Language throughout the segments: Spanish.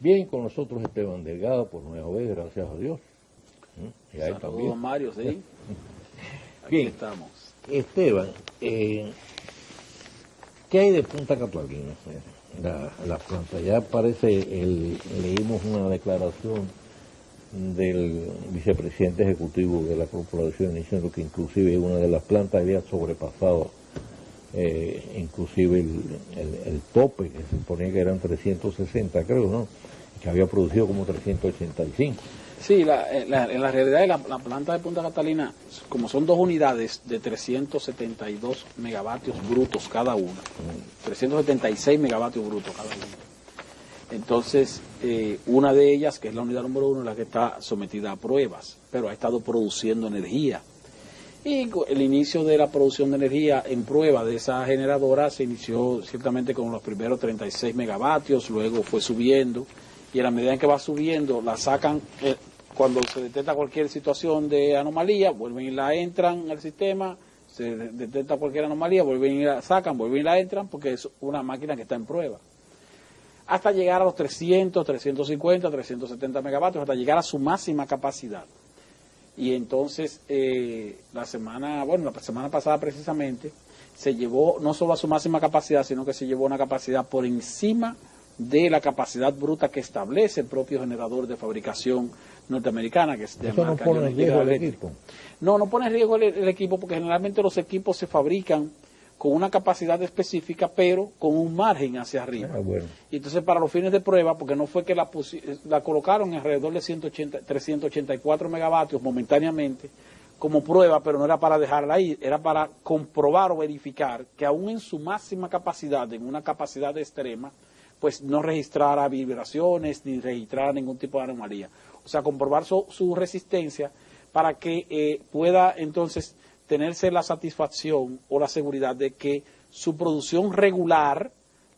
Bien, con nosotros Esteban Delgado, por nueva vez, gracias a Dios. Y a él también. Saludos, Mario, sí. Aquí Bien, estamos. Esteban, ¿qué hay de Punta Catalina? La planta, ya parece, leímos una declaración del vicepresidente ejecutivo de la corporación diciendo que inclusive una de las plantas había sobrepasado inclusive el tope, que se suponía que eran 360, creo, ¿no? Que había producido como 385. Sí, en la realidad la planta de Punta Catalina, como son dos unidades de 372 megavatios brutos cada una, 376 megavatios brutos cada una. Entonces, una de ellas, que es la unidad número 1, es la que está sometida a pruebas, pero ha estado produciendo energía. Y el inicio de la producción de energía en prueba de esa generadora se inició ciertamente con los primeros 36 megavatios, luego fue subiendo, y a la medida en que va subiendo, la sacan, cuando se detecta cualquier situación de anomalía, vuelven y la entran al sistema, se detecta cualquier anomalía, vuelven y la sacan, vuelven y la entran, porque es una máquina que está en prueba. Hasta llegar a los 300, 350, 370 megavatios, hasta llegar a su máxima capacidad. Y entonces, la semana pasada precisamente, se llevó no solo a su máxima capacidad, sino que se llevó una capacidad por encima de la capacidad bruta que establece el propio generador de fabricación norteamericana, que es de ¿Eso no marca pone en riesgo General el Electric. equipo? No pone en riesgo el equipo, porque generalmente los equipos se fabrican con una capacidad específica, pero con un margen hacia arriba. Bueno. Y entonces, para los fines de prueba, porque no fue que la colocaron alrededor de 384 megavatios momentáneamente como prueba, pero no era para dejarla ahí, era para comprobar o verificar que aún en su máxima capacidad, en una capacidad extrema, pues no registrara vibraciones ni registrara ningún tipo de anomalía. O sea, comprobar su resistencia para que pueda entonces tenerse la satisfacción o la seguridad de que su producción regular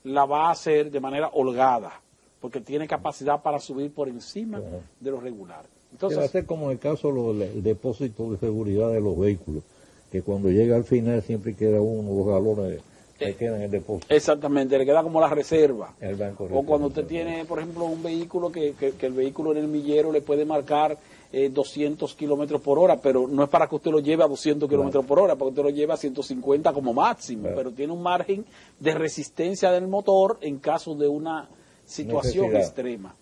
la va a hacer de manera holgada, porque tiene capacidad para subir por encima de lo regular. Entonces, va a ser como el caso del depósito de seguridad de los vehículos, que cuando llega al final siempre queda uno o dos galones que quedan en el depósito. Exactamente, le queda como la reserva. El banco O cuando usted tiene, por ejemplo, un vehículo que el vehículo en el millero le puede marcar 200 kilómetros por hora, pero no es para que usted lo lleve a 200 kilómetros por hora, porque usted lo lleva a 150 como máximo, pero tiene un margen de resistencia del motor en caso de una situación extrema.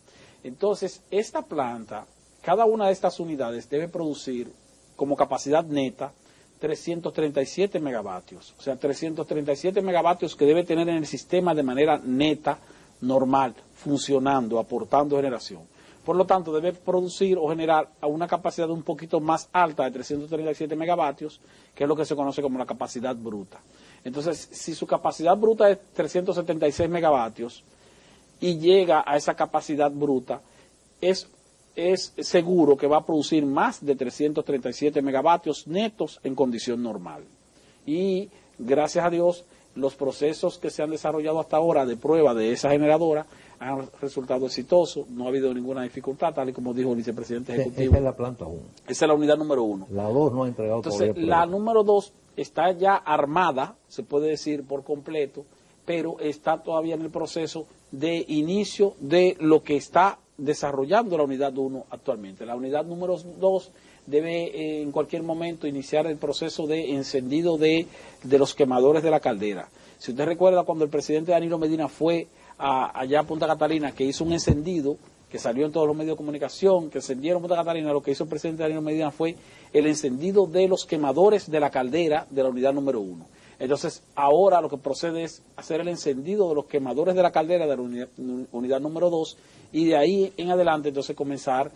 Entonces, esta planta, cada una de estas unidades debe producir como capacidad neta 337 megavatios, o sea, 337 megavatios que debe tener en el sistema de manera neta, normal, funcionando, aportando generación. Por lo tanto, debe producir o generar a una capacidad un poquito más alta de 337 megavatios, que es lo que se conoce como la capacidad bruta. Entonces, si su capacidad bruta es 376 megavatios y llega a esa capacidad bruta, es seguro que va a producir más de 337 megavatios netos en condición normal. Y gracias a Dios, los procesos que se han desarrollado hasta ahora de prueba de esa generadora han resultado exitosos, no ha habido ninguna dificultad, tal y como dijo el vicepresidente ejecutivo. Esa es la planta 1. Esa es la unidad número 1. La 2 no ha entregado Entonces, todavía. la número 2 está ya armada, se puede decir por completo, pero está todavía en el proceso de inicio de lo que está desarrollando la unidad 1 actualmente. La unidad número 2 debe en cualquier momento iniciar el proceso de encendido de los quemadores de la caldera. Si usted recuerda, cuando el presidente Danilo Medina fue allá a Punta Catalina, que hizo un encendido, que salió en todos los medios de comunicación, que encendieron Punta Catalina, lo que hizo el presidente Danilo Medina fue el encendido de los quemadores de la caldera de la unidad número 1. Entonces, ahora lo que procede es hacer el encendido de los quemadores de la caldera de la unidad número 2, y de ahí en adelante entonces comenzar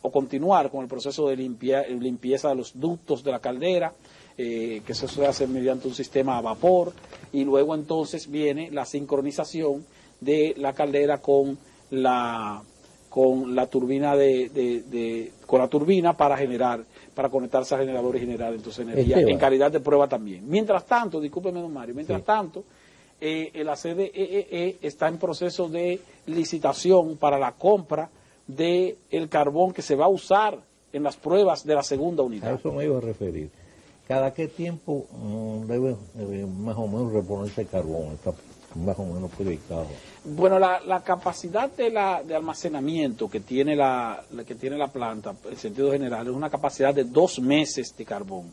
o continuar con el proceso de limpieza de los ductos de la caldera, que eso se hace mediante un sistema a vapor, y luego entonces viene la sincronización de la caldera con la turbina con la turbina para conectarse al generador y generar entonces energía en calidad de prueba también. Mientras tanto, discúlpeme don Mario, mientras tanto, la CDEE está en proceso de licitación para la compra del carbón que se va a usar en las pruebas de la segunda unidad. A eso me iba a referir. ¿Cada qué tiempo debe más o menos reponerse el carbón? más o menos proyectado? Bueno, la capacidad de almacenamiento que tiene la planta, en sentido general, es una capacidad de 2 meses de carbón.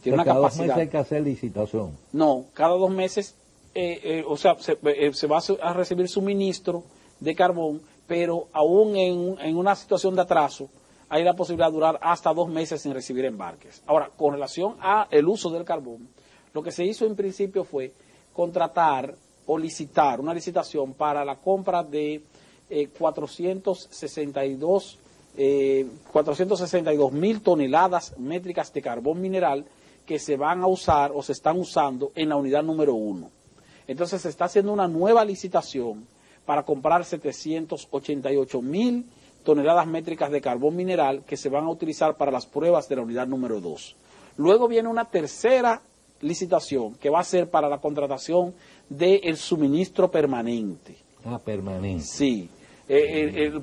Tiene una cada capacidad. 2 meses hay que hacer licitación. No, cada 2 meses, se va a recibir suministro de carbón, pero aún en una situación de atraso, hay la posibilidad de durar hasta 2 meses sin recibir embarques. Ahora, con relación a el uso del carbón, lo que se hizo en principio fue contratar o licitar, una licitación para la compra de 462.000 toneladas métricas de carbón mineral que se van a usar o se están usando en la unidad número 1. Entonces se está haciendo una nueva licitación para comprar 788.000 toneladas métricas de carbón mineral que se van a utilizar para las pruebas de la unidad número 2. Luego viene una tercera licitación que va a ser para la contratación del suministro permanente. Ah, permanente. Sí,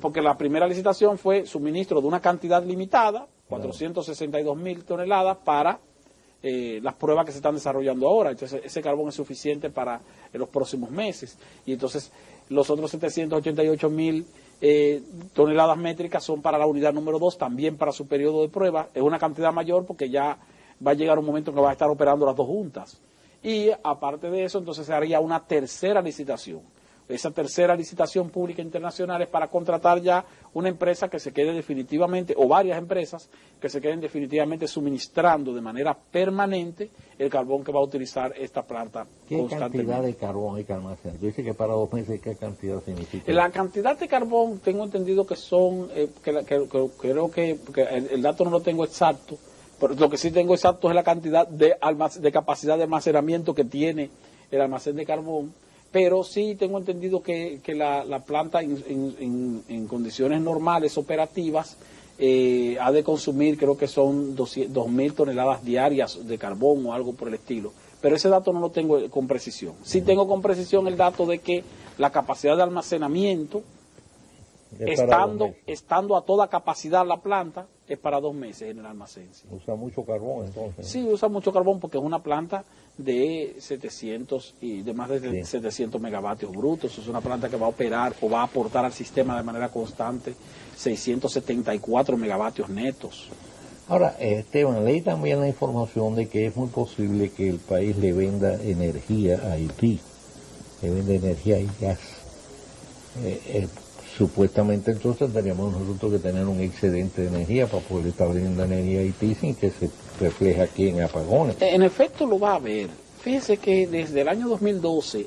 porque la primera licitación fue suministro de una cantidad limitada, 462.000 toneladas para las pruebas que se están desarrollando ahora. Entonces ese carbón es suficiente para los próximos meses. Y entonces los otros 788.000 toneladas métricas son para la unidad número 2, también para su periodo de prueba. Es una cantidad mayor porque ya va a llegar un momento en que va a estar operando las dos juntas. Y aparte de eso, entonces se haría una tercera licitación. Esa tercera licitación pública internacional es para contratar ya una empresa que se quede definitivamente, o varias empresas que se queden definitivamente suministrando de manera permanente el carbón que va a utilizar esta planta constantemente. ¿Qué cantidad de carbón hay que almacenar? Tú dices que para 2 meses, ¿qué cantidad significa? La cantidad de carbón, tengo entendido que son, creo que el dato no lo tengo exacto, pero lo que sí tengo exacto es la cantidad de capacidad de almacenamiento que tiene el almacén de carbón. Pero sí tengo entendido que la planta en condiciones normales, operativas, ha de consumir, creo que son 2.000 toneladas diarias de carbón o algo por el estilo. Pero ese dato no lo tengo con precisión. Sí tengo con precisión el dato de que la capacidad de almacenamiento, estando a toda capacidad la planta, es para 2 meses en el almacén. Sí. Usa mucho carbón entonces. Sí, usa mucho carbón porque es una planta de más de 700 megavatios brutos. Es una planta que va a operar o va a aportar al sistema de manera constante 674 megavatios netos. Ahora, Esteban, leí también la información de que es muy posible que el país le venda energía a Haití, le venda energía y gas. Supuestamente entonces tendríamos nosotros que tener un excedente de energía para poder estar vendiendo energía a Haití sin que se refleje aquí en apagones. En efecto lo va a haber. Fíjese que desde el año 2012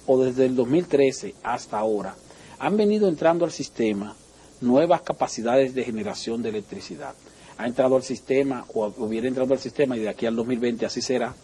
o desde el 2013 hasta ahora han venido entrando al sistema nuevas capacidades de generación de electricidad. Ha entrado al sistema o hubiera entrado al sistema y de aquí al 2020 así será.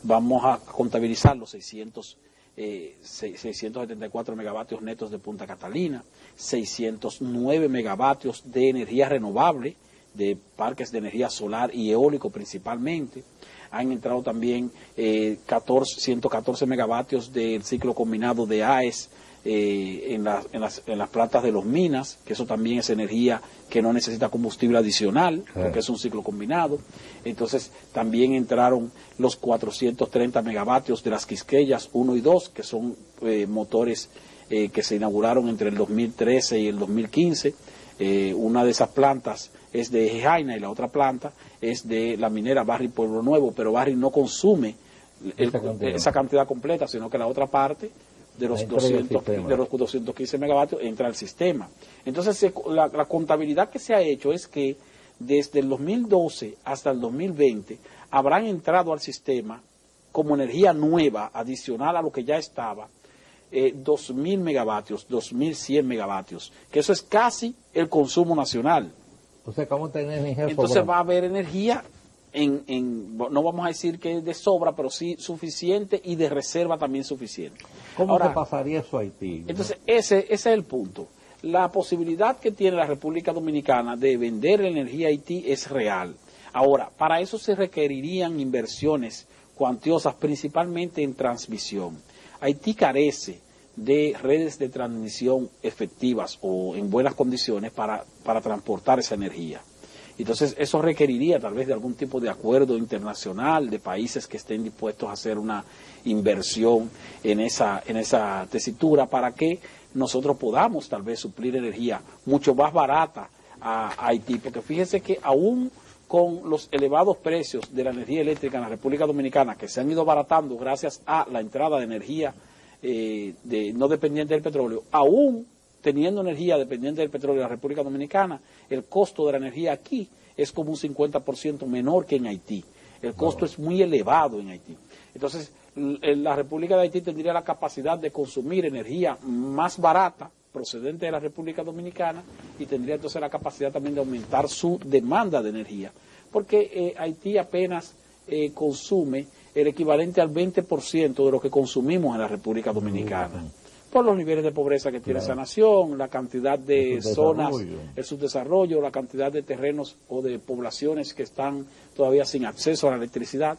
Vamos a contabilizar los 674 megavatios netos de Punta Catalina, 609 megavatios de energía renovable, de parques de energía solar y eólico principalmente. Han entrado también 114 megavatios del ciclo combinado de AES en las plantas de los minas, que eso también es energía que no necesita combustible adicional, porque es un ciclo combinado. Entonces también entraron los 430 megavatios de las Quisqueyas 1 y 2, que son motores que se inauguraron entre el 2013 y el 2015. Una de esas plantas es de Ejejaina y la otra planta es de la minera Barry Pueblo Nuevo, pero Barry no consume esa cantidad completa, sino que la otra parte de los 215 megavatios entra al sistema. Entonces la contabilidad que se ha hecho es que desde el 2012 hasta el 2020 habrán entrado al sistema como energía nueva, adicional a lo que ya estaba, 2.000 megavatios, 2.100 megavatios, que eso es casi el consumo nacional. O sea, ¿cómo tener energía Entonces sobrante? va a haber energía, no vamos a decir que de sobra, pero sí suficiente y de reserva también suficiente. ¿Cómo se pasaría eso a Haití? Entonces, ese es el punto. La posibilidad que tiene la República Dominicana de vender energía a Haití es real. Ahora, para eso se requerirían inversiones cuantiosas, principalmente en transmisión. Haití carece de redes de transmisión efectivas o en buenas condiciones para transportar esa energía. Entonces eso requeriría tal vez de algún tipo de acuerdo internacional de países que estén dispuestos a hacer una inversión en esa tesitura para que nosotros podamos tal vez suplir energía mucho más barata a Haití, porque fíjense que aún con los elevados precios de la energía eléctrica en la República Dominicana, que se han ido abaratando gracias a la entrada de energía no dependiente del petróleo, aún teniendo energía dependiente del petróleo en la República Dominicana, el costo de la energía aquí es como un 50% menor que en Haití. El costo es muy elevado en Haití. Entonces, la República de Haití tendría la capacidad de consumir energía más barata procedente de la República Dominicana y tendría entonces la capacidad también de aumentar su demanda de energía, porque Haití apenas consume el equivalente al 20% de lo que consumimos en la República Dominicana, por los niveles de pobreza que tiene esa nación, la cantidad de zonas, el subdesarrollo, la cantidad de terrenos o de poblaciones que están todavía sin acceso a la electricidad.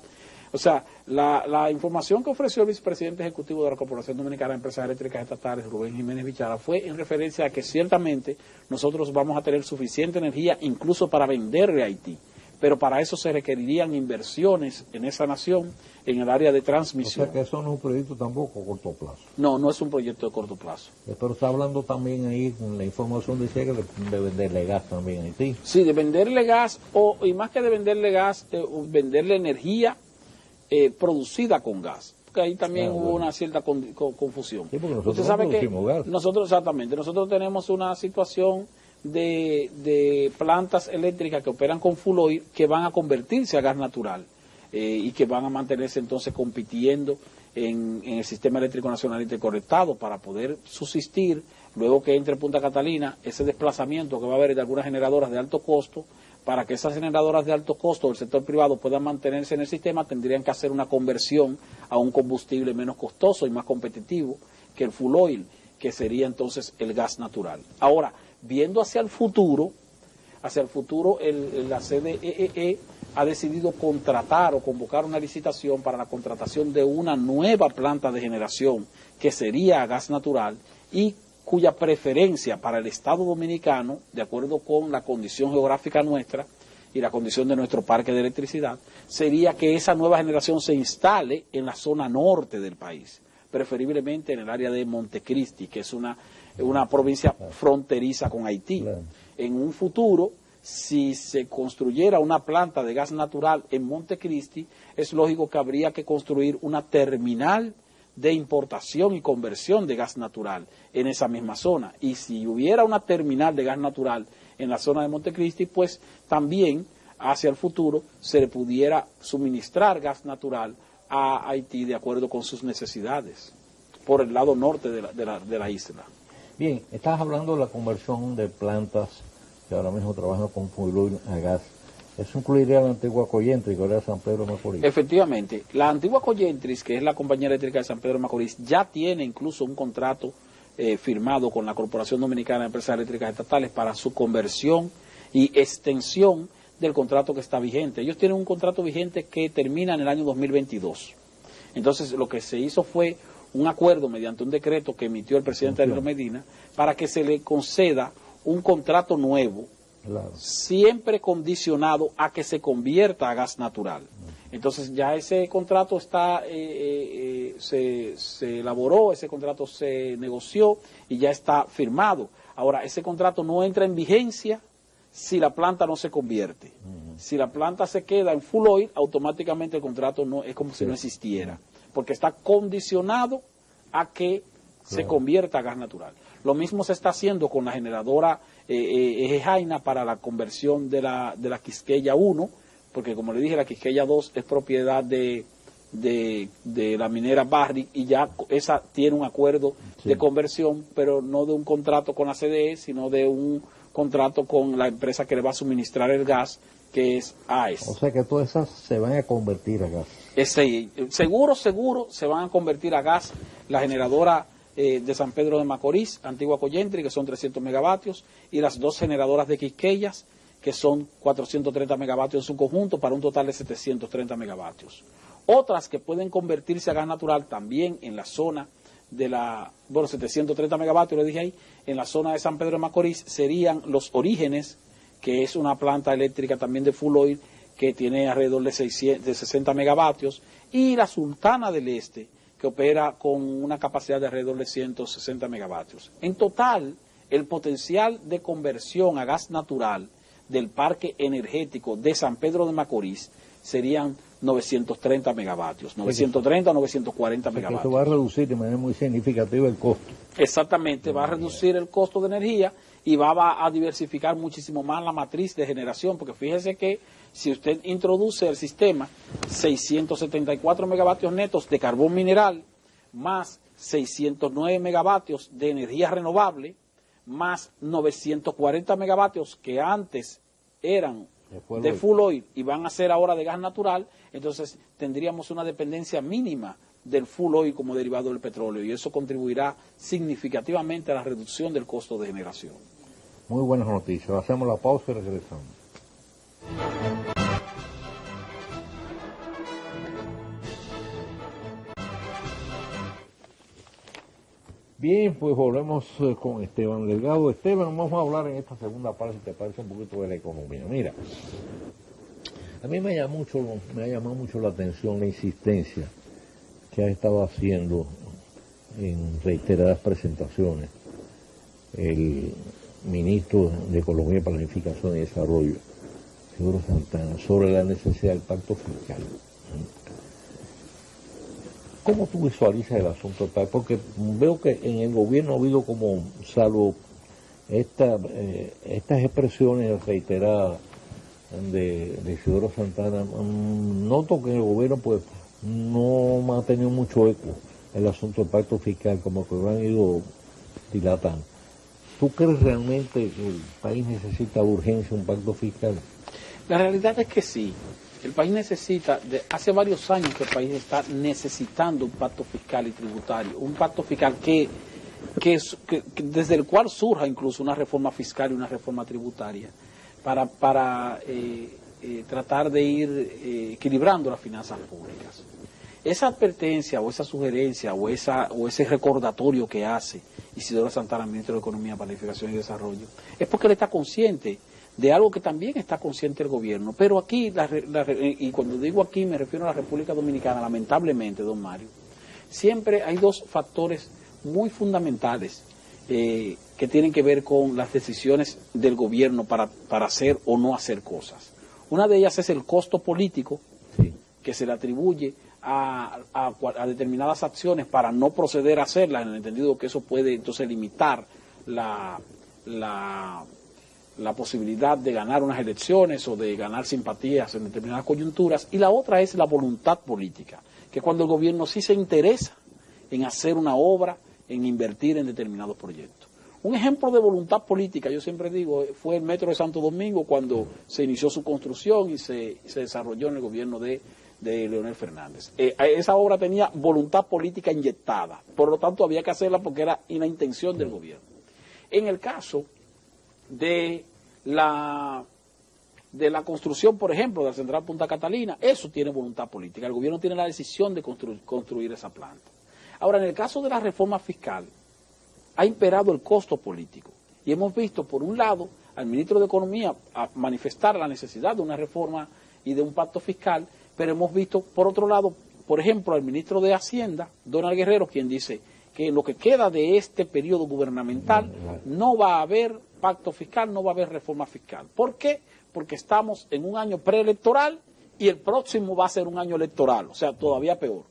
O sea, la información que ofreció el vicepresidente ejecutivo de la Corporación Dominicana de Empresas Eléctricas Estatales, Rubén Jiménez Bichara, fue en referencia a que ciertamente nosotros vamos a tener suficiente energía incluso para venderle a Haití, pero para eso se requerirían inversiones en esa nación, en el área de transmisión. O sea que eso no es un proyecto tampoco a corto plazo. No, no es un proyecto de corto plazo. Pero está hablando también ahí, con la información decía que de venderle gas también a Haití. Sí, de venderle gas, y más que de venderle gas, venderle energía producida con gas, porque ahí también hubo una cierta confusión. Sí, porque nosotros usted sabe que gas. nosotros tenemos una situación de plantas eléctricas que operan con fuel oil que van a convertirse a gas natural y que van a mantenerse entonces compitiendo en el sistema eléctrico nacional interconectado para poder subsistir luego que entre Punta Catalina ese desplazamiento que va a haber de algunas generadoras de alto costo. Para que esas generadoras de alto costo del sector privado puedan mantenerse en el sistema, tendrían que hacer una conversión a un combustible menos costoso y más competitivo que el fuel oil, que sería entonces el gas natural. Ahora, viendo hacia el futuro la CDEE ha decidido contratar o convocar una licitación para la contratación de una nueva planta de generación que sería a gas natural y cuya preferencia para el Estado Dominicano, de acuerdo con la condición geográfica nuestra y la condición de nuestro parque de electricidad, sería que esa nueva generación se instale en la zona norte del país, preferiblemente en el área de Montecristi, que es una provincia fronteriza con Haití. Claro. En un futuro, si se construyera una planta de gas natural en Montecristi, es lógico que habría que construir una terminal de importación y conversión de gas natural en esa misma zona. Y si hubiera una terminal de gas natural en la zona de Montecristi, pues también hacia el futuro se le pudiera suministrar gas natural a Haití de acuerdo con sus necesidades por el lado norte de la isla. Bien, estás hablando de la conversión de plantas que ahora mismo trabajan con fuel oil a gas. Eso incluiría la antigua Coyentris, que era San Pedro de Macorís. Efectivamente, la antigua Coyentris, que es la compañía eléctrica de San Pedro de Macorís, ya tiene incluso un contrato firmado con la Corporación Dominicana de Empresas Eléctricas Estatales para su conversión y extensión del contrato que está vigente. Ellos tienen un contrato vigente que termina en el año 2022. Entonces, lo que se hizo fue un acuerdo mediante un decreto que emitió el presidente Danilo Medina para que se le conceda un contrato nuevo, claro, siempre condicionado a que se convierta a gas natural. Entonces ya ese contrato está se elaboró, ese contrato se negoció y ya está firmado. Ahora, ese contrato no entra en vigencia si la planta no se convierte. Si la planta se queda en full oil, automáticamente el contrato no es como si no existiera, porque está condicionado a que se convierta a gas natural. Lo mismo se está haciendo con la generadora Eje Jaina para la conversión de la Quisqueya 1, porque como le dije, la Quisqueya 2 es propiedad de la minera Barrick y ya esa tiene un acuerdo de conversión, pero no de un contrato con la CDE, sino de un contrato con la empresa que le va a suministrar el gas, que es AES. O sea que todas esas se van a convertir a gas. Seguro se van a convertir a gas. La generadora de San Pedro de Macorís, antigua Coyentri, que son 300 megavatios, y las dos generadoras de Quisqueyas, que son 430 megavatios en su conjunto, para un total de 730 megavatios. Otras que pueden convertirse a gas natural también en la zona de 730 megavatios, le dije ahí, en la zona de San Pedro de Macorís, serían los Orígenes, que es una planta eléctrica también de full oil, que tiene alrededor de 60 megavatios, y la Sultana del Este, que opera con una capacidad de alrededor de 160 megavatios. En total, el potencial de conversión a gas natural del parque energético de San Pedro de Macorís serían 930 megavatios, 930 o 940 megavatios. Esto va a reducir de manera muy significativa el costo. Exactamente, va a reducir el costo de energía y va a diversificar muchísimo más la matriz de generación, porque fíjese que si usted introduce al sistema 674 megavatios netos de carbón mineral, más 609 megavatios de energía renovable, más 940 megavatios que antes eran de full oil y van a ser ahora de gas natural, entonces tendríamos una dependencia mínima del full oil como derivado del petróleo, y eso contribuirá significativamente a la reducción del costo de generación. Muy buenas noticias. Hacemos la pausa y regresamos. Bien, pues volvemos con Esteban Delgado. Esteban, vamos a hablar en esta segunda parte, si te parece, un poquito de la economía. Mira, a mí me ha llamado mucho la atención la insistencia que ha estado haciendo en reiteradas presentaciones el ministro de Economía, Planificación y Desarrollo, Isidoro Santana, sobre la necesidad del pacto fiscal. ¿Cómo tú visualizas el asunto tal? Porque veo que en el gobierno ha habido como, salvo estas expresiones reiteradas de Isidoro Santana, noto que en el gobierno pues no ha tenido mucho eco el asunto del pacto fiscal, como que lo han ido dilatando. ¿Tú crees realmente que el país necesita de urgencia un pacto fiscal? La realidad es que sí. El país necesita, hace varios años que el país está necesitando un pacto fiscal y tributario, un pacto fiscal que desde el cual surja incluso una reforma fiscal y una reforma tributaria para tratar de ir equilibrando las finanzas públicas. Esa advertencia o esa sugerencia o ese recordatorio que hace Isidoro Santana, ministro de Economía, Planificación y Desarrollo, es porque él está consciente de algo que también está consciente el gobierno. Pero aquí, y cuando digo aquí me refiero a la República Dominicana, lamentablemente, don Mario, siempre hay dos factores muy fundamentales que tienen que ver con las decisiones del gobierno para hacer o no hacer cosas. Una de ellas es el costo político, sí, que se le atribuye a determinadas acciones para no proceder a hacerlas, en el entendido que eso puede entonces limitar la posibilidad de ganar unas elecciones o de ganar simpatías en determinadas coyunturas. Y la otra es la voluntad política, que cuando el gobierno sí se interesa en hacer una obra, en invertir en determinados proyectos. Un ejemplo de voluntad política, yo siempre digo, fue el Metro de Santo Domingo cuando se inició su construcción y se desarrolló en el gobierno de Leonel Fernández. Esa obra tenía voluntad política inyectada, por lo tanto había que hacerla porque era una intención del gobierno. En el caso de la construcción, por ejemplo, de la Central Punta Catalina, eso tiene voluntad política. El gobierno tiene la decisión de construir esa planta. Ahora, en el caso de la reforma fiscal, ha imperado el costo político. Y hemos visto, por un lado, al ministro de Economía manifestar la necesidad de una reforma y de un pacto fiscal, pero hemos visto, por otro lado, por ejemplo, al ministro de Hacienda, Donald Guerrero, quien dice que en lo que queda de este periodo gubernamental no va a haber pacto fiscal, no va a haber reforma fiscal. ¿Por qué? Porque estamos en un año preelectoral y el próximo va a ser un año electoral, o sea, todavía peor.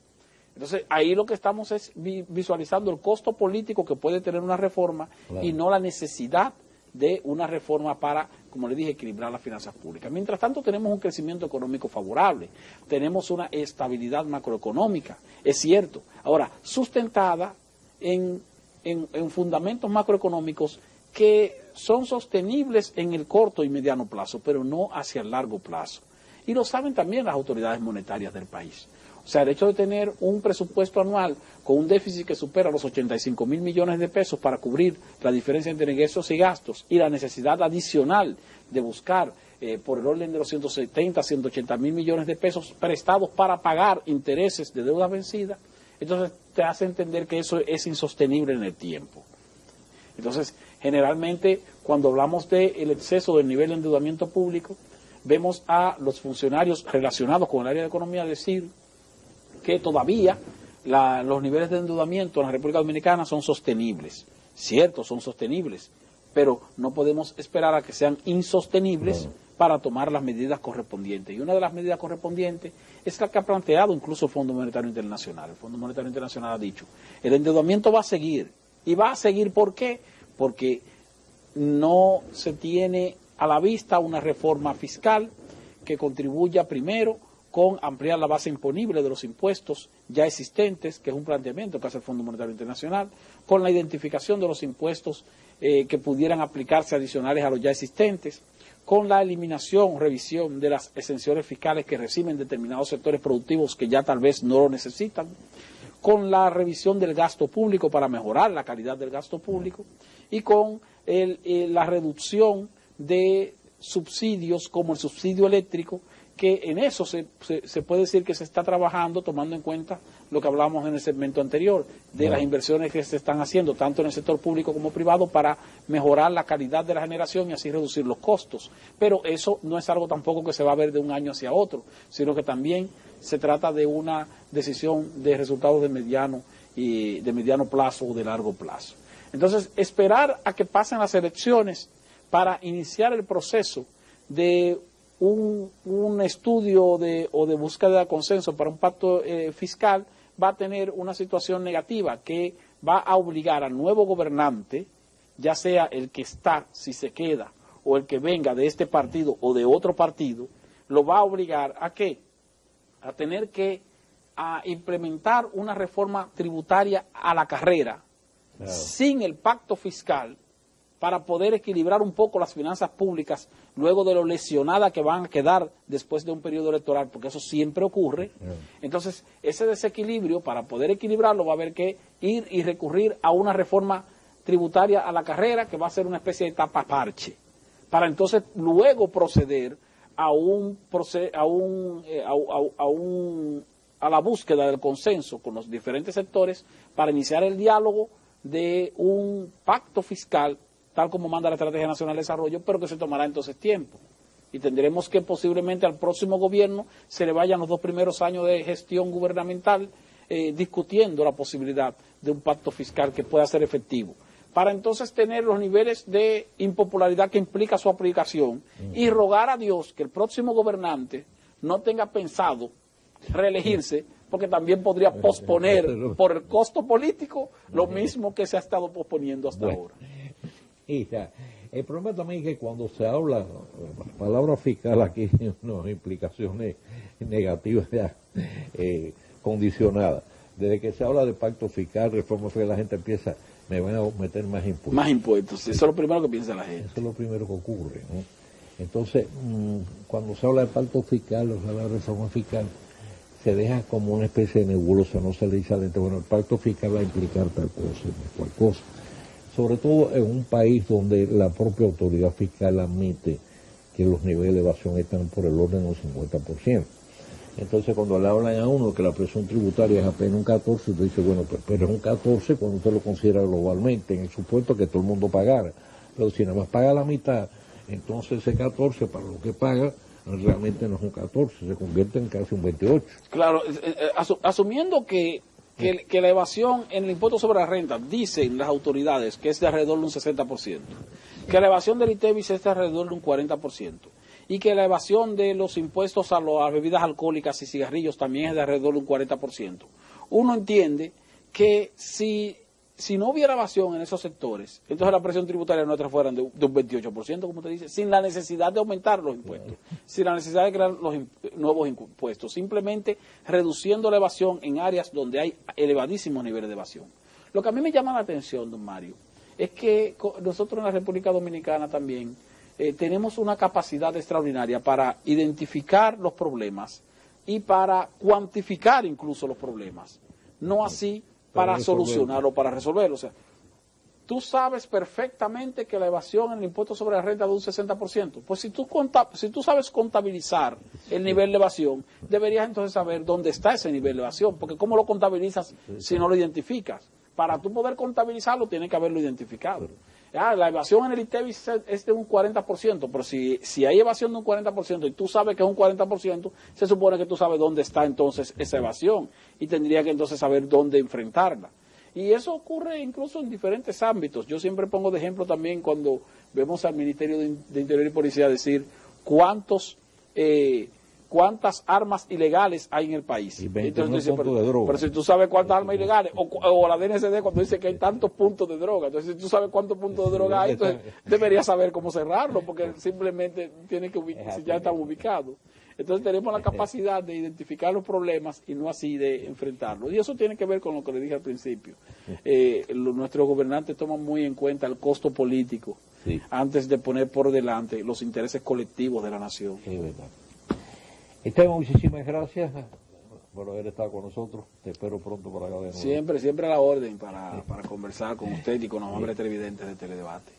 Entonces, ahí lo que estamos es visualizando el costo político que puede tener una reforma, claro, y no la necesidad de una reforma para, como le dije, equilibrar las finanzas públicas. Mientras tanto, tenemos un crecimiento económico favorable, tenemos una estabilidad macroeconómica, es cierto. Ahora, sustentada en fundamentos macroeconómicos que son sostenibles en el corto y mediano plazo, pero no hacia el largo plazo. Y lo saben también las autoridades monetarias del país. O sea, el hecho de tener un presupuesto anual con un déficit que supera los 85.000 millones de pesos para cubrir la diferencia entre ingresos y gastos y la necesidad adicional de buscar por el orden de los 170, 180.000 millones de pesos prestados para pagar intereses de deuda vencida, entonces te hace entender que eso es insostenible en el tiempo. Entonces, Generalmente, cuando hablamos del exceso del nivel de endeudamiento público, vemos a los funcionarios relacionados con el área de economía decir que todavía los niveles de endeudamiento en la República Dominicana son sostenibles. Cierto, son sostenibles, pero no podemos esperar a que sean insostenibles para tomar las medidas correspondientes. Y una de las medidas correspondientes es la que ha planteado incluso el Fondo Monetario Internacional. El Fondo Monetario Internacional ha dicho, el endeudamiento va a seguir. ¿Y va a seguir por qué? Porque no se tiene a la vista una reforma fiscal que contribuya primero con ampliar la base imponible de los impuestos ya existentes, que es un planteamiento que hace el Fondo Monetario Internacional, con la identificación de los impuestos que pudieran aplicarse adicionales a los ya existentes, con la eliminación, revisión de las exenciones fiscales que reciben determinados sectores productivos que ya tal vez no lo necesitan, con la revisión del gasto público para mejorar la calidad del gasto público y con la reducción de subsidios como el subsidio eléctrico, que en eso se puede decir que se está trabajando tomando en cuenta lo que hablábamos en el segmento anterior, de las inversiones que se están haciendo tanto en el sector público como privado para mejorar la calidad de la generación y así reducir los costos. Pero eso no es algo tampoco que se va a ver de un año hacia otro, sino que también se trata de una decisión de resultados de mediano plazo o de largo plazo. Entonces, esperar a que pasen las elecciones para iniciar el proceso de un estudio o de búsqueda de consenso para un pacto fiscal va a tener una situación negativa que va a obligar al nuevo gobernante, ya sea el que está, si se queda, o el que venga de este partido o de otro partido, lo va a obligar ¿a qué? A tener que implementar una reforma tributaria a la carrera, claro, sin el pacto fiscal, para poder equilibrar un poco las finanzas públicas luego de lo lesionadas que van a quedar después de un periodo electoral, porque eso siempre ocurre. Entonces, ese desequilibrio, para poder equilibrarlo, va a haber que ir y recurrir a una reforma tributaria a la carrera, que va a ser una especie de tapa parche, para entonces luego proceder a la búsqueda del consenso con los diferentes sectores para iniciar el diálogo de un pacto fiscal tal como manda la Estrategia Nacional de Desarrollo, pero que se tomará entonces tiempo. Y tendremos que posiblemente al próximo gobierno se le vayan los 2 primeros años de gestión gubernamental discutiendo la posibilidad de un pacto fiscal que pueda ser efectivo, para entonces tener los niveles de impopularidad que implica su aplicación y rogar a Dios que el próximo gobernante no tenga pensado reelegirse, porque también podría posponer por el costo político lo mismo que se ha estado posponiendo hasta ahora. El problema también es que cuando se habla, la palabra fiscal aquí tiene unas implicaciones negativas ya, condicionadas. Desde que se habla de pacto fiscal, reforma fiscal, la gente empieza, me van a meter más impuestos. Más impuestos, eso es lo primero que piensa la gente. Eso es lo primero que ocurre, ¿no? Entonces, cuando se habla de pacto fiscal o se habla de reforma fiscal, se deja como una especie de nebulosa, no se le dice a la gente, bueno, el pacto fiscal va a implicar tal cosa, cual cosa. Sobre todo en un país donde la propia autoridad fiscal admite que los niveles de evasión están por el orden del 50%. Entonces, cuando le hablan a uno que la presión tributaria es apenas un 14%, usted dice, bueno, pero es un 14% cuando usted lo considera globalmente, en el supuesto que todo el mundo pagara. Pero si nada más paga la mitad, entonces ese 14% para lo que paga realmente no es un 14%, se convierte en casi un 28%. Claro, asumiendo que la evasión en el impuesto sobre la renta, dicen las autoridades que es de alrededor de un 60%, que la evasión del ITEVIS es de alrededor de un 40%, y que la evasión de los impuestos a las bebidas alcohólicas y cigarrillos también es de alrededor de un 40%. Uno entiende que si no hubiera evasión en esos sectores, entonces la presión tributaria nuestra fuera de un 28%, como usted dice, sin la necesidad de aumentar los impuestos, sin la necesidad de crear los nuevos impuestos, simplemente reduciendo la evasión en áreas donde hay elevadísimos niveles de evasión. Lo que a mí me llama la atención, don Mario, es que nosotros en la República Dominicana también tenemos una capacidad extraordinaria para identificar los problemas y para cuantificar incluso los problemas, no así para solucionarlo, para resolverlo. O sea, tú sabes perfectamente que la evasión en el impuesto sobre la renta es de un 60%. Pues si tú sabes contabilizar el nivel de evasión, deberías entonces saber dónde está ese nivel de evasión, porque ¿cómo lo contabilizas si no lo identificas? Para tú poder contabilizarlo, tienes que haberlo identificado. La evasión en el ITEVI es de un 40%, pero si hay evasión de un 40% y tú sabes que es un 40%, se supone que tú sabes dónde está entonces esa evasión y tendría que entonces saber dónde enfrentarla. Y eso ocurre incluso en diferentes ámbitos. Yo siempre pongo de ejemplo también cuando vemos al Ministerio de Interior y Policía decir cuántas armas ilegales hay en el país. Y 21 entonces dice, puntos de droga. pero si tú sabes cuántas armas ilegales, o la DNCD cuando dice que hay tantos puntos de droga, entonces si tú sabes cuántos puntos de droga hay, entonces deberías saber cómo cerrarlo, porque simplemente tiene que si ya están ubicados. Entonces tenemos la capacidad de identificar los problemas y no así de enfrentarlos. Y eso tiene que ver con lo que le dije al principio. Nuestros gobernantes toman muy en cuenta el costo político antes de poner por delante los intereses colectivos de la nación. Es verdad. Esteban, muchísimas gracias por haber estado con nosotros. Te espero pronto por acá de nuevo. Siempre a la orden para conversar con usted y con los hombres televidentes de Teledebate.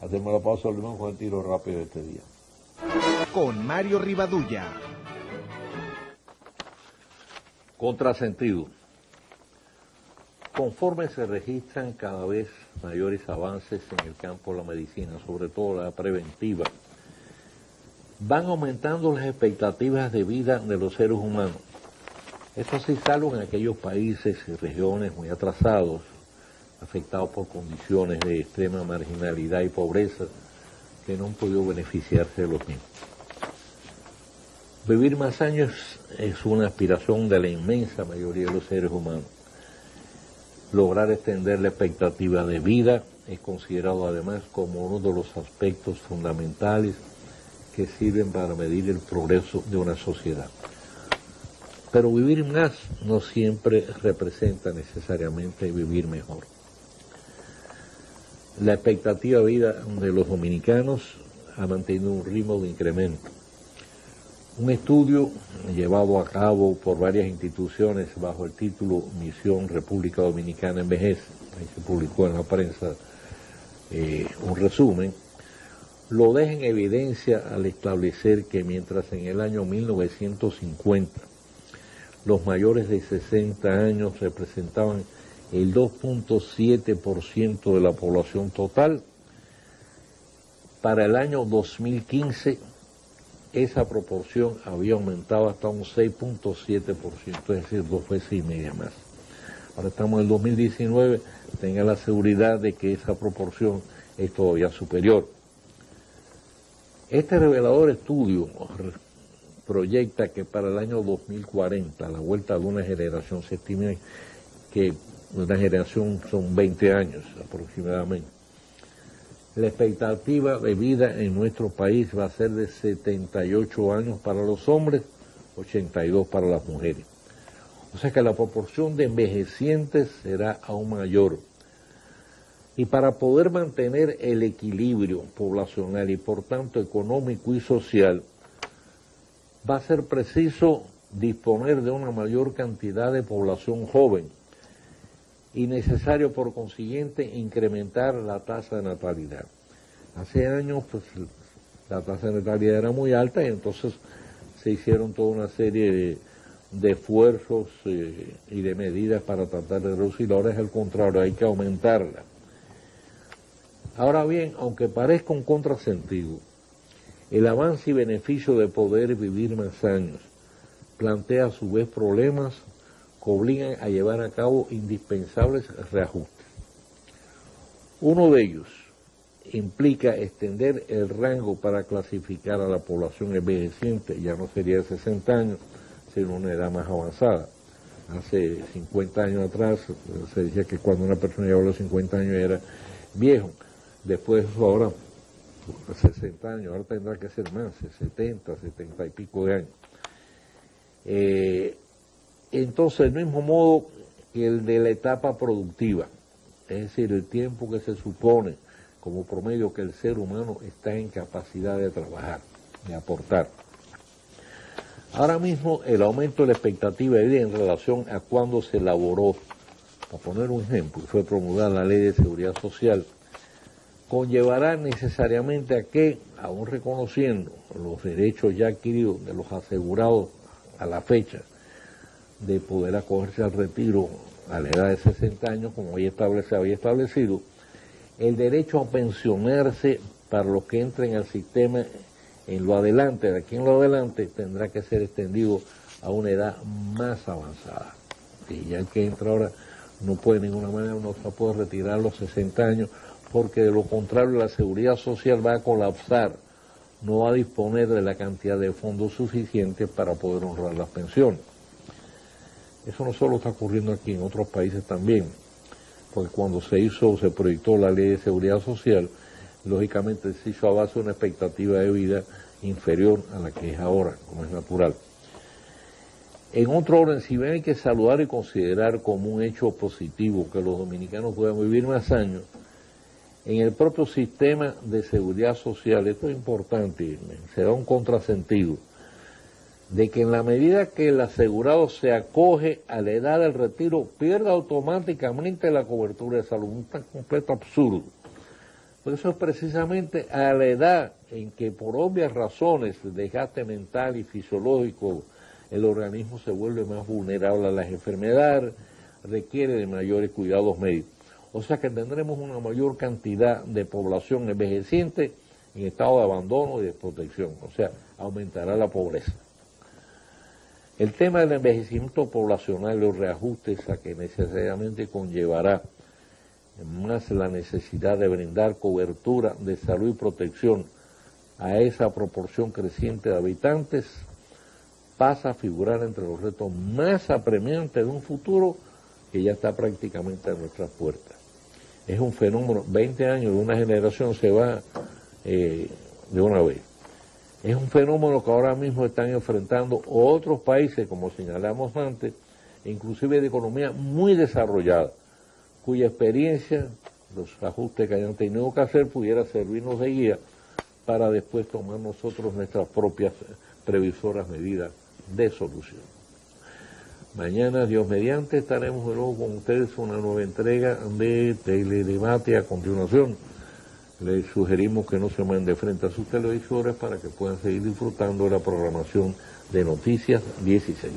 Hacemos la pausa, volvemos con el tiro rápido de este día. Con Mario Rivadulla. Contrasentido. Conforme se registran cada vez mayores avances en el campo de la medicina, sobre todo la preventiva, van aumentando las expectativas de vida de los seres humanos. Esto sí, salvo en aquellos países y regiones muy atrasados, afectados por condiciones de extrema marginalidad y pobreza, que no han podido beneficiarse de los mismos. Vivir más años es una aspiración de la inmensa mayoría de los seres humanos. Lograr extender la expectativa de vida es considerado además como uno de los aspectos fundamentales que sirven para medir el progreso de una sociedad. Pero vivir más no siempre representa necesariamente vivir mejor. La expectativa de vida de los dominicanos ha mantenido un ritmo de incremento. Un estudio llevado a cabo por varias instituciones bajo el título Misión República Dominicana Envejece, ahí se publicó en la prensa un resumen, lo deja en evidencia al establecer que mientras en el año 1950 los mayores de 60 años representaban el 2.7% de la población total, para el año 2015 esa proporción había aumentado hasta un 6.7%, es decir, 2 veces y media más. Ahora estamos en el 2019, tenga la seguridad de que esa proporción es todavía superior. Este revelador estudio proyecta que para el año 2040, a la vuelta de una generación, se estima que una generación son 20 años aproximadamente. La expectativa de vida en nuestro país va a ser de 78 años para los hombres, 82 para las mujeres. O sea que la proporción de envejecientes será aún mayor. Y para poder mantener el equilibrio poblacional y por tanto económico y social, va a ser preciso disponer de una mayor cantidad de población joven y necesario por consiguiente incrementar la tasa de natalidad. Hace años pues la tasa de natalidad era muy alta y entonces se hicieron toda una serie de esfuerzos y de medidas para tratar de reducirla. Ahora es al contrario, hay que aumentarla. Ahora bien, aunque parezca un contrasentido, el avance y beneficio de poder vivir más años plantea a su vez problemas que obligan a llevar a cabo indispensables reajustes. Uno de ellos implica extender el rango para clasificar a la población envejeciente, ya no sería de 60 años, sino una edad más avanzada. Hace 50 años atrás se decía que cuando una persona llegaba a los 50 años era viejo. Después ahora 60 años, ahora tendrá que ser más, 70, 70 y pico de años. Entonces, del mismo modo que el de la etapa productiva, es decir, el tiempo que se supone como promedio que el ser humano está en capacidad de trabajar, de aportar. Ahora mismo el aumento de la expectativa de vida en relación a cuando se elaboró, para poner un ejemplo, fue promulgada la Ley de Seguridad Social, conllevará necesariamente a que, aún reconociendo los derechos ya adquiridos de los asegurados a la fecha de poder acogerse al retiro a la edad de 60 años, como había establecido, el derecho a pensionarse para los que entren al sistema en lo adelante, de aquí en lo adelante, tendrá que ser extendido a una edad más avanzada. Y ya el que entra ahora no puede de ninguna manera, no se puede retirar a los 60 años, porque de lo contrario la seguridad social va a colapsar, no va a disponer de la cantidad de fondos suficientes para poder honrar las pensiones. Eso no solo está ocurriendo aquí, en otros países también, porque cuando se proyectó la ley de seguridad social, lógicamente se hizo a base de una expectativa de vida inferior a la que es ahora, como es natural. En otro orden, si bien hay que saludar y considerar como un hecho positivo que los dominicanos puedan vivir más años, en el propio sistema de seguridad social, esto es importante, se da un contrasentido, de que en la medida que el asegurado se acoge a la edad del retiro, pierde automáticamente la cobertura de salud. Un tan completo absurdo. Por eso es precisamente a la edad en que, por obvias razones de desgaste mental y fisiológico, el organismo se vuelve más vulnerable a las enfermedades, requiere de mayores cuidados médicos. O sea que tendremos una mayor cantidad de población envejeciente en estado de abandono y desprotección. O sea, aumentará la pobreza. El tema del envejecimiento poblacional y los reajustes a que necesariamente conllevará más la necesidad de brindar cobertura de salud y protección a esa proporción creciente de habitantes pasa a figurar entre los retos más apremiantes de un futuro que ya está prácticamente a nuestras puertas. Es un fenómeno, 20 años de una generación se va de una vez. Es un fenómeno que ahora mismo están enfrentando otros países, como señalamos antes, inclusive de economía muy desarrollada, cuya experiencia, los ajustes que hayan tenido que hacer, pudiera servirnos de guía para después tomar nosotros nuestras propias previsoras medidas de solución. Mañana, Dios mediante, estaremos de nuevo con ustedes en una nueva entrega de Teledebate. A continuación, les sugerimos que no se manden de frente a sus televisores para que puedan seguir disfrutando de la programación de Noticias 16.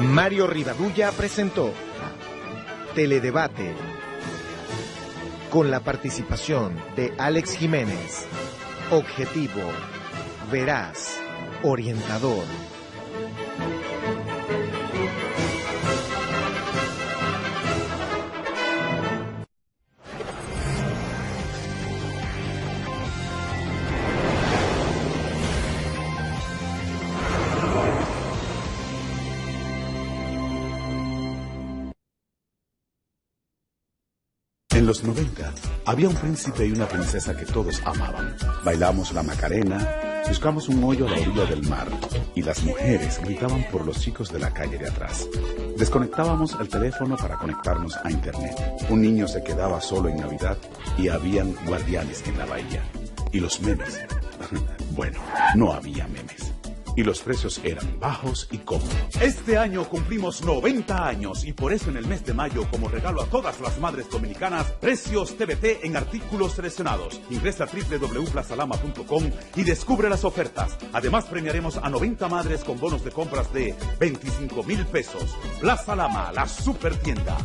Mario Rivadulla presentó Teledebate con la participación de Alex Jiménez. Objetivo, veraz, orientador. En los 90, había un príncipe y una princesa que todos amaban. Bailamos la Macarena, buscamos un hoyo a la orilla del mar y las mujeres gritaban por los chicos de la calle de atrás. Desconectábamos el teléfono para conectarnos a internet. Un niño se quedaba solo en Navidad y habían guardianes en la bahía. Y los memes. Bueno, no había memes. Y los precios eran bajos y cómodos. Este año cumplimos 90 años y por eso en el mes de mayo, como regalo a todas las madres dominicanas, precios TBT en artículos seleccionados. Ingresa a www.plazalama.com y descubre las ofertas. Además premiaremos a 90 madres con bonos de compras de 25,000 pesos. Plaza Lama, la supertienda.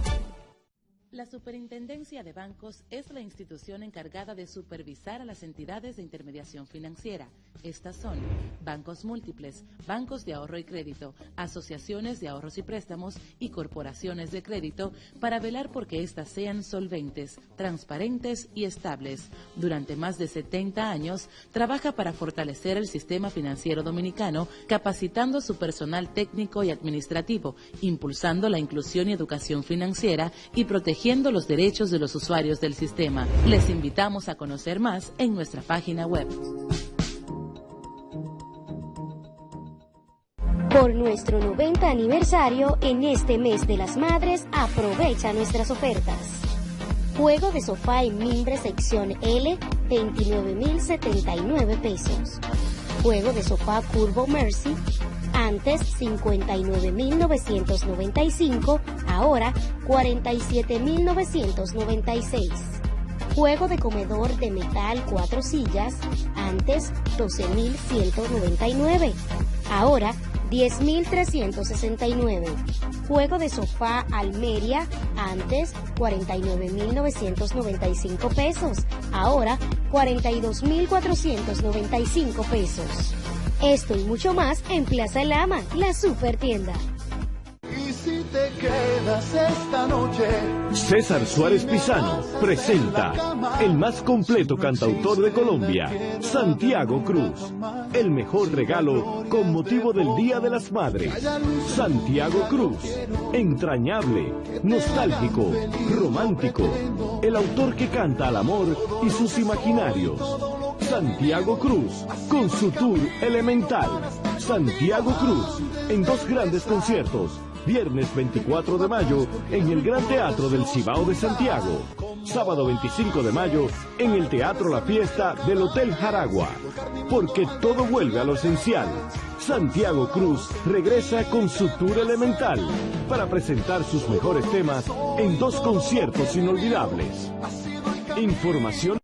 La Superintendencia de Bancos es la institución encargada de supervisar a las entidades de intermediación financiera. Estas son bancos múltiples, bancos de ahorro y crédito, asociaciones de ahorros y préstamos y corporaciones de crédito para velar por que éstas sean solventes, transparentes y estables. Durante más de 70 años, trabaja para fortalecer el sistema financiero dominicano, capacitando a su personal técnico y administrativo, impulsando la inclusión y educación financiera y protegiendo los derechos de los usuarios del sistema. Les invitamos a conocer más en nuestra página web. Por nuestro 90 aniversario, en este mes de las madres, aprovecha nuestras ofertas. Juego de sofá en mimbre sección L, 29,079 pesos. Juego de sofá curvo Mercy, antes 59,995, ahora 47,996. Juego de comedor de metal 4 sillas, antes 12,199, ahora 10,369. Juego de sofá Almeria, Antes, 49.995 pesos. Ahora, 42.495 pesos. Esto y mucho más en Plaza El Ama, la super tienda. Y si te quedas esta noche, César Suárez Pisano presenta el más completo cantautor de Colombia, Santiago Cruz. El mejor regalo con motivo del Día de las Madres. Santiago Cruz, entrañable, nostálgico, romántico, el autor que canta al amor y sus imaginarios. Santiago Cruz, con su tour Elemental. Santiago Cruz, en 2 grandes conciertos. Viernes 24 de mayo en el Gran Teatro del Cibao de Santiago. Sábado 25 de mayo en el Teatro La Fiesta del Hotel Jaragua. Porque todo vuelve a lo esencial. Santiago Cruz regresa con su tour Elemental para presentar sus mejores temas en 2 conciertos inolvidables. Información